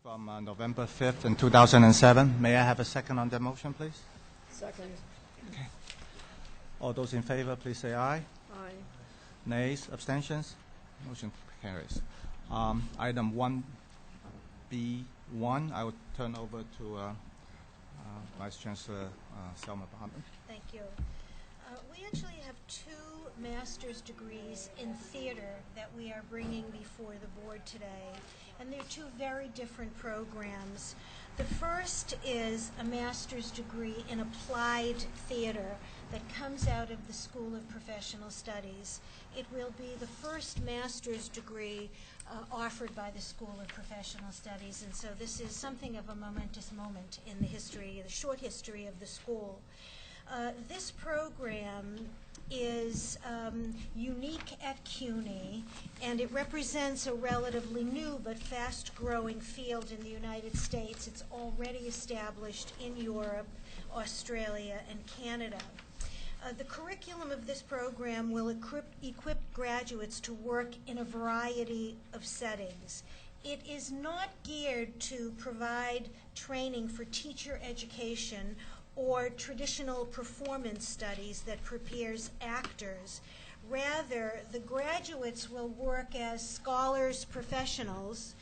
from November 5th in 2007. May I have a second on that motion, please? Second. Okay. All those in favor, please say aye. Aye. Nays, abstentions? Motion carries. Item 1B1, I will turn over to Vice Chancellor Selma Bahman. Thank you. We actually have two master's degrees in theater that we are bringing before the board today, and they're two very different programs. The first is a master's degree in applied theater that comes out of the School of Professional Studies. It will be the first master's degree offered by the School of Professional Studies, and so this is something of a momentous moment in the history, the short history of the school. This program is unique at CUNY, and it represents a relatively new but fast-growing field in the United States. It's already established in Europe, Australia, and Canada. The curriculum of this program will equip graduates to work in a variety of settings. It is not geared to provide training for teacher education or traditional performance studies that prepares actors. Rather, the graduates will work as scholars professionals,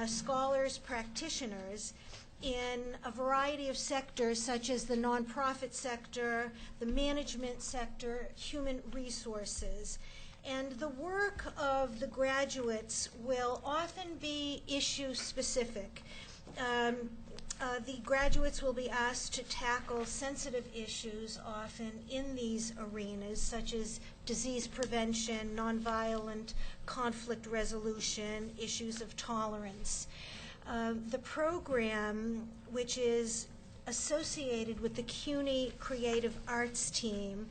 scholars practitioners in a variety of sectors such as the nonprofit sector, the management sector, human resources. And the work of the graduates will often be issue specific. The graduates will be asked to tackle sensitive issues often in these arenas, such as disease prevention, nonviolent conflict resolution, issues of tolerance. The program, which is associated with the CUNY Creative Arts team,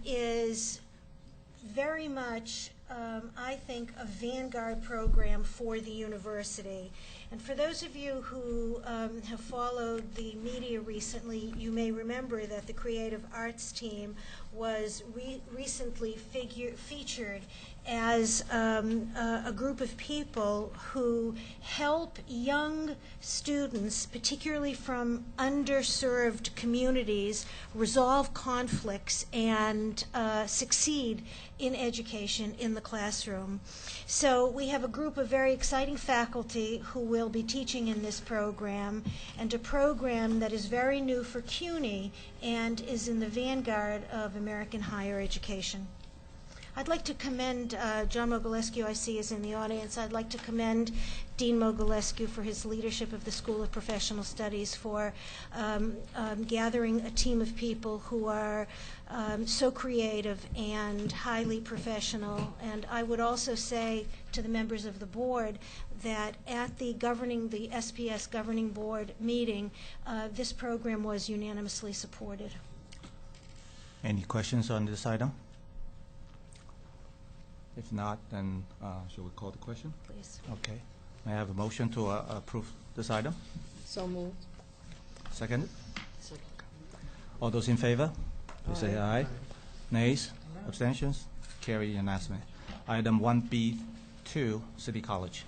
is very much, I think, a vanguard program for the university. And for those of you who have followed the media recently, you may remember that the Creative Arts team was recently featured as a group of people who help young students, particularly from underserved communities, resolve conflicts and succeed in education in the classroom. So we have a group of very exciting faculty who will be teaching in this program, and a program that is very new for CUNY and is in the vanguard of American higher education. I'd like to commend John Mogilescu, I see is in the audience. I'd like to commend Dean Mogilescu for his leadership of the School of Professional Studies, for gathering a team of people who are so creative and highly professional. And I would also say to the members of the board that at the SPS governing board meeting, this program was unanimously supported. Any questions on this item? If not, then shall we call the question? Please. Okay. May I have a motion to approve this item? So moved. Seconded? Second. All those in favor? Please say aye. Nays? Abstentions? Carry unanimously. Item 1B2, City College.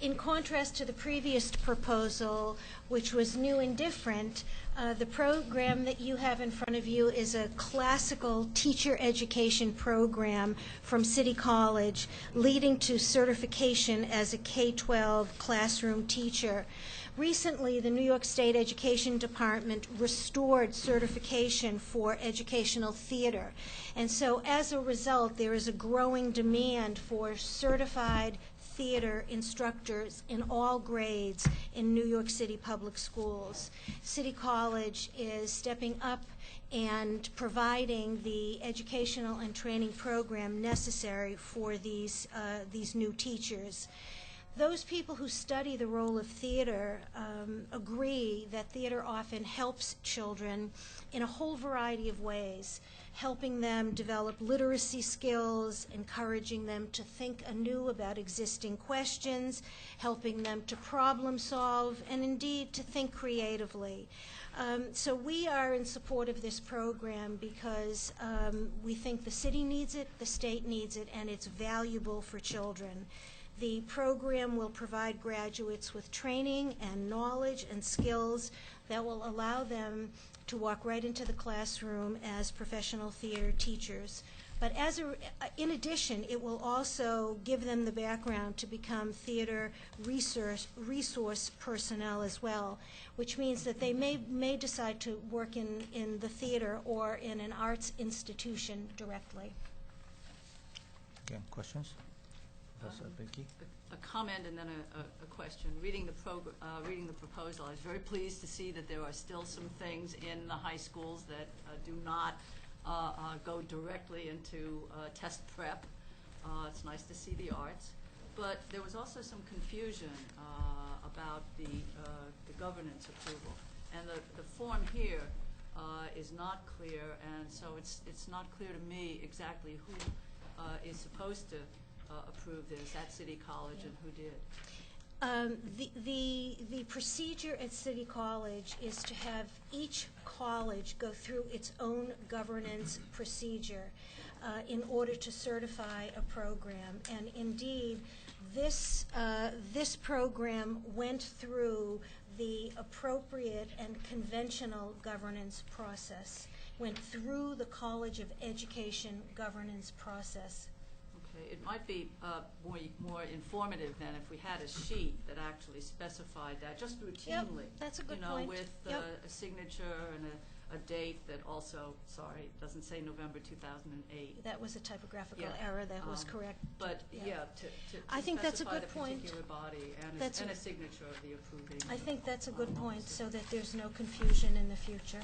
In contrast to the previous proposal, which was new and different, the program that you have in front of you is a classical teacher education program from City College, leading to certification as a K-12 classroom teacher. Recently, the New York State Education Department restored certification for educational theater. And so as a result, there is a growing demand for certified theater instructors in all grades in New York City public schools. City College is stepping up and providing the educational and training program necessary for these new teachers. Those people who study the role of theater agree that theater often helps children in a whole variety of ways, helping them develop literacy skills, encouraging them to think anew about existing questions, helping them to problem solve, and indeed to think creatively. So we are in support of this program because we think the city needs it, the state needs it, and it's valuable for children. The program will provide graduates with training and knowledge and skills that will allow them to walk right into the classroom as professional theater teachers. But in addition, it will also give them the background to become theater resource personnel as well, which means that they may decide to work in the theater or in an arts institution directly. Again, questions? Professor Becky? A comment and then a question. Reading the proposal, I was very pleased to see that there are still some things in the high schools that do not go directly into test prep. It's nice to see the arts. But there was also some confusion about the governance approval. And the form here is not clear, and so it's not clear to me exactly who is supposed to approve this at City College and who did. The procedure at City College is to have each college go through its own governance procedure in order to certify a program. And indeed, this program went through the appropriate and conventional governance process, went through the College of Education governance process. It might be more informative than if we had a sheet that actually specified that, just routinely. Yep, that's a good point. With a signature and a date that also, sorry, doesn't say November 2008. That was a typographical error. That was correct. But I think that's a good specify point. the particular body and a signature of the approving. I think that's a good point, so that there's no confusion in the future.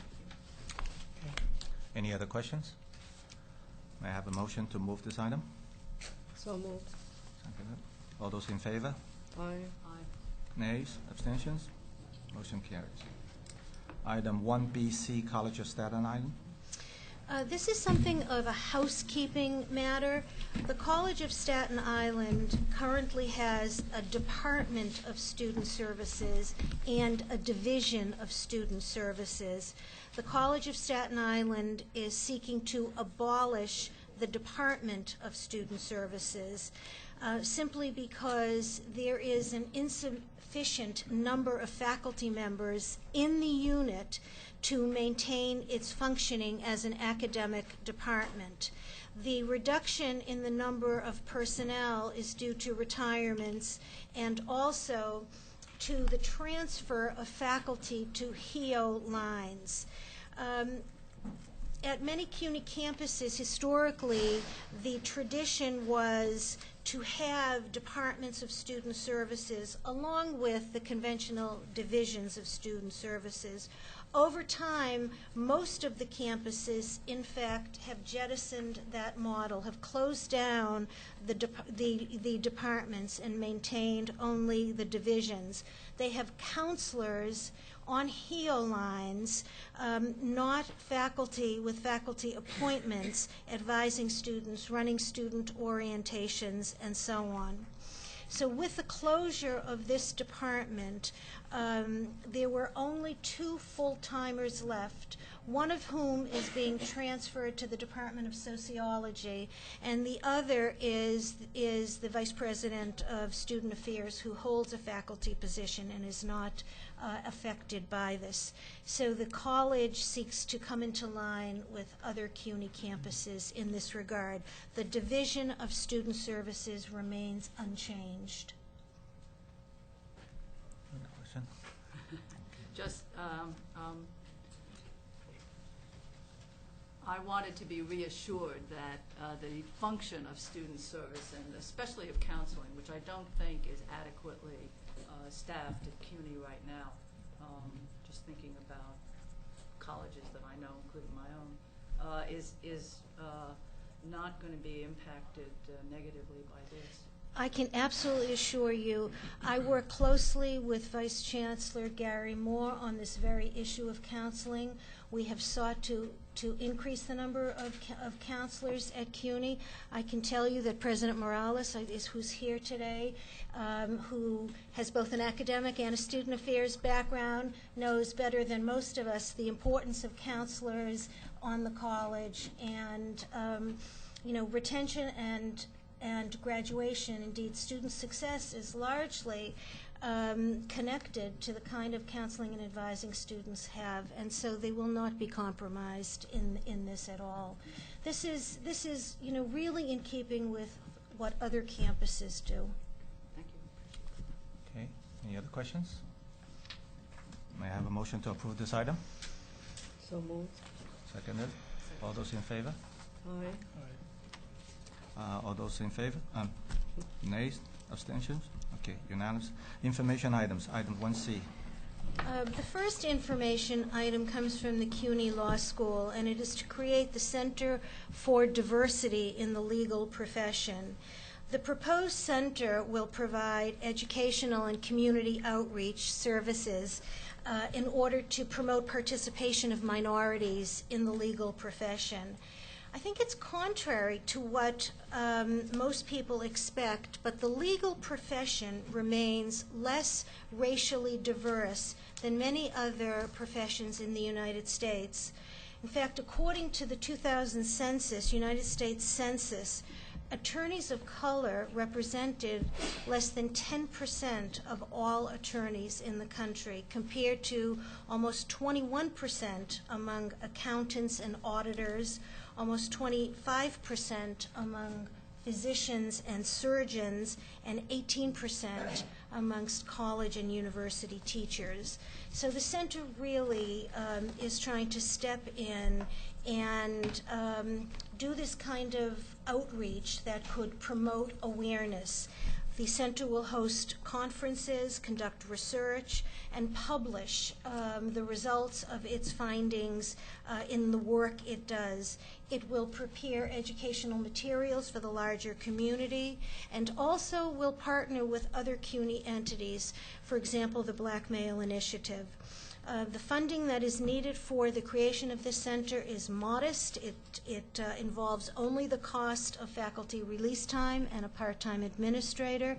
Any other questions? May I have a motion to move this item? So moved. Seconded. All those in favor? Aye. Nays? Abstentions? Motion carries. Item 1BC, College of Staten Island. This is something of a housekeeping matter. The College of Staten Island currently has a Department of Student Services and a Division of Student Services. The College of Staten Island is seeking to abolish the Department of Student Services simply because there is an insufficient number of faculty members in the unit to maintain its functioning as an academic department. The reduction in the number of personnel is due to retirements and also to the transfer of faculty to HEO lines. At many CUNY campuses, historically, the tradition was to have departments of student services along with the conventional divisions of student services. Over time, most of the campuses, in fact, have jettisoned that model, have closed down the departments and maintained only the divisions. They have counselors on HEO lines, not faculty with faculty appointments, advising students, running student orientations, and so on. So with the closure of this department, there were only 2 full-timers left, one of whom is being transferred to the Department of Sociology, and the other is the Vice President of Student Affairs, who holds a faculty position and is not affected by this. So the college seeks to come into line with other CUNY campuses in this regard. The Division of Student Services remains unchanged. Question? Just, I wanted to be reassured that the function of student service and especially of counseling, which I don't think is adequately staffed at CUNY right now, just thinking about colleges that I know, including my own, is not going to be impacted negatively by this. I can absolutely assure you, I work closely with Vice Chancellor Gary Moore on this very issue of counseling. We have sought to increase the number of counselors at CUNY. I can tell you that President Morales, who's here today, who has both an academic and a student affairs background, knows better than most of us the importance of counselors on the college, and retention and graduation. Indeed, student success is largely connected to the kind of counseling and advising students have, and so they will not be compromised in this at all. This is really in keeping with what other campuses do. Thank you. Okay, any other questions? May I have a motion to approve this item? So moved. Seconded. All those in favor? Aye. All those in favor? Nays? Abstentions? Okay, unanimous. Information items, item 1C. The first information item comes from the CUNY Law School, and it is to create the Center for Diversity in the Legal Profession. The proposed center will provide educational and community outreach services in order to promote participation of minorities in the legal profession. I think it's contrary to what most people expect, but the legal profession remains less racially diverse than many other professions in the United States. In fact, according to the 2000 census, United States Census, attorneys of color represented less than 10% of all attorneys in the country, compared to almost 21% among accountants and auditors, almost 25% among physicians and surgeons, and 18% amongst college and university teachers. So the center really is trying to step in and do this kind of outreach that could promote awareness. The center will host conferences, conduct research, and publish the results of its findings in the work it does. It will prepare educational materials for the larger community, and also will partner with other CUNY entities, for example, the Black Male Initiative. The funding that is needed for the creation of this center is modest. It involves only the cost of faculty release time and a part-time administrator.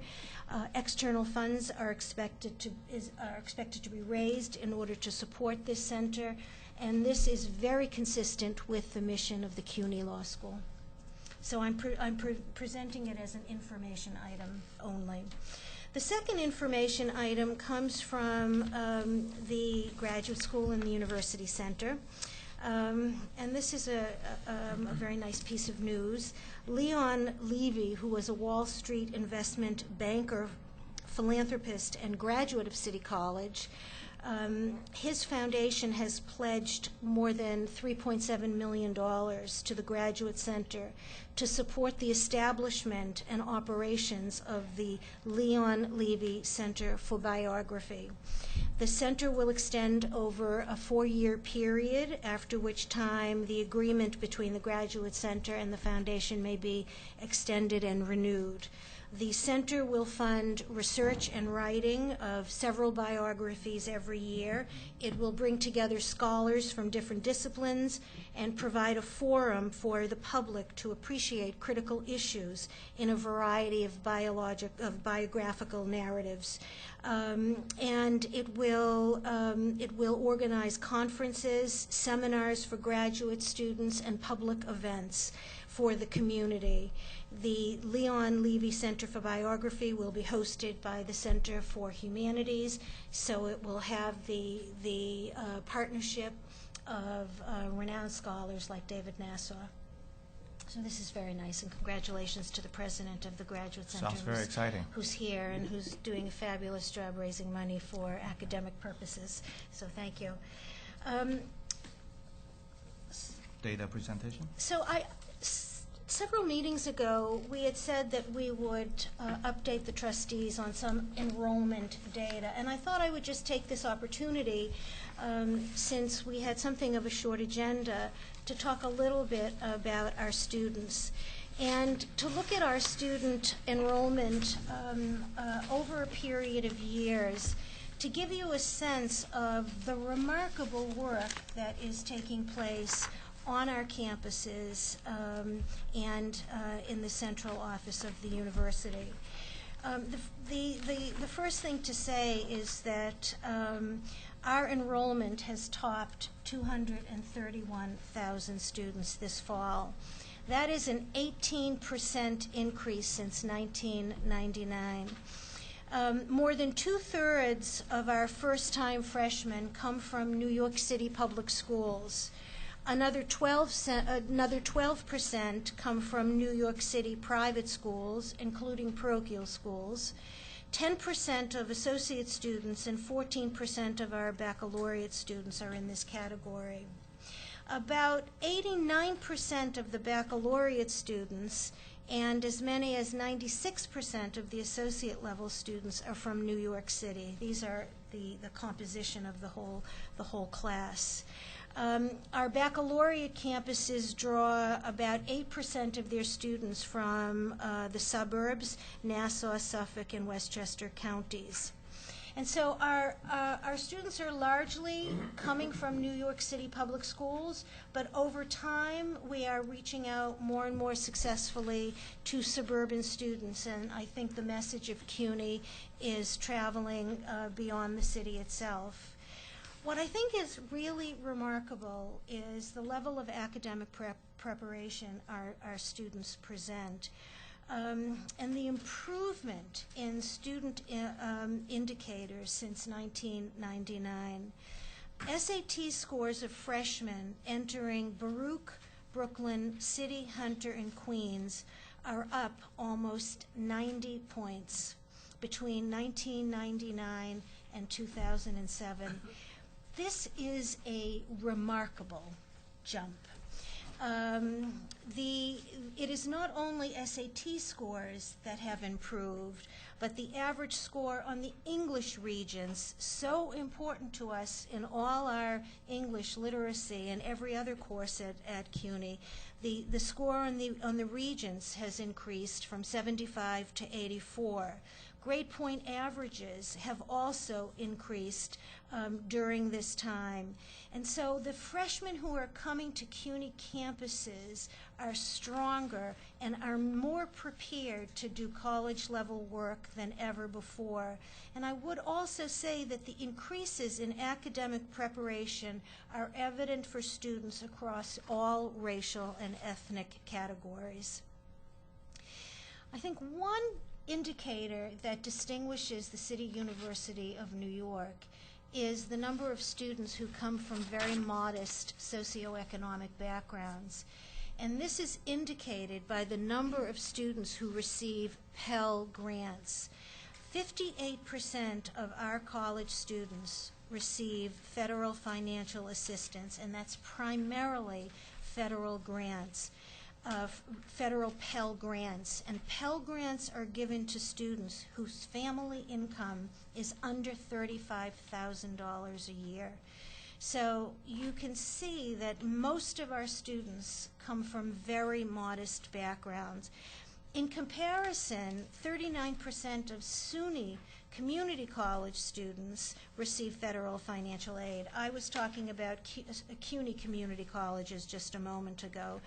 External funds are expected to be raised in order to support this center, and this is very consistent with the mission of the CUNY Law School. So I'm presenting it as an information item only. The second information item comes from the Graduate School and the University Center. And this is a very nice piece of news. Leon Levy, who was a Wall Street investment banker, philanthropist, and graduate of City College, his foundation has pledged more than $3.7 million to the Graduate Center to support the establishment and operations of the Leon Levy Center for Biography. The center will extend over a 4-year period, after which time the agreement between the Graduate Center and the foundation may be extended and renewed. The center will fund research and writing of several biographies every year. It will bring together scholars from different disciplines and provide a forum for the public to appreciate critical issues in a variety of biographical narratives. And it will organize conferences, seminars for graduate students, and public events for the community. The Leon Levy Center for Biography will be hosted by the Center for Humanities, so it will have the partnership of renowned scholars like David Nassau. So this is very nice, and congratulations to the president of the Graduate Center. Sounds very exciting. Who's here and who's doing a fabulous job raising money for academic purposes. So thank you. Data presentation? So several meetings ago, we had said that we would update the trustees on some enrollment data, and I thought I would just take this opportunity, since we had something of a short agenda, to talk a little bit about our students and to look at our student enrollment over a period of years, to give you a sense of the remarkable work that is taking place on our campuses and in the central office of the university. The first thing to say is that our enrollment has topped 231,000 students this fall. That is an 18% increase since 1999. More than 2/3 of our first-time freshmen come from New York City public schools. Another 12% come from New York City private schools, including parochial schools. 10% of associate students and 14% of our baccalaureate students are in this category. About 89% of the baccalaureate students and as many as 96% of the associate level students are from New York City. These are the composition of the whole class. Our baccalaureate campuses draw about 8% of their students from the suburbs, Nassau, Suffolk, and Westchester counties. And so our students are largely coming from New York City public schools, but over time we are reaching out more and more successfully to suburban students, and I think the message of CUNY is traveling beyond the city itself. What I think is really remarkable is the level of academic preparation our students present. And the improvement in student indicators since 1999. SAT scores of freshmen entering Baruch, Brooklyn, City, Hunter, and Queens are up almost 90 points between 1999 and 2007. This is a remarkable jump. It is not only SAT scores that have improved, but the average score on the English regions, so important to us in all our English literacy and every other course at CUNY. The score on the regions has increased from 75 to 84. Grade point averages have also increased during this time. And so the freshmen who are coming to CUNY campuses are stronger and are more prepared to do college-level work than ever before. And I would also say that the increases in academic preparation are evident for students across all racial and ethnic categories. I think one indicator that distinguishes the City University of New York is the number of students who come from very modest socioeconomic backgrounds. And this is indicated by the number of students who receive Pell Grants. 58% of our college students receive federal financial assistance, and that's primarily federal grants. Federal Pell Grants, and Pell Grants are given to students whose family income is under $35,000 a year. So you can see that most of our students come from very modest backgrounds. In comparison, 39% of SUNY community college students receive federal financial aid. I was talking about CUNY community colleges just a moment ago.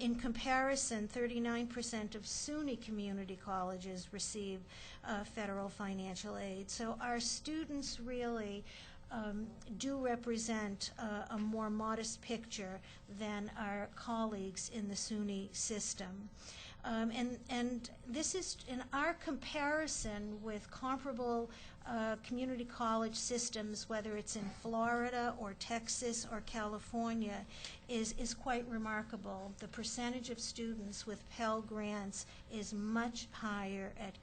In comparison, 39% of SUNY community colleges receive federal financial aid. So our students really do represent a more modest picture than our colleagues in the SUNY system. And this is, in our comparison with comparable community college systems, whether it's in Florida or Texas or California, is quite remarkable. The percentage of students with Pell Grants is much higher at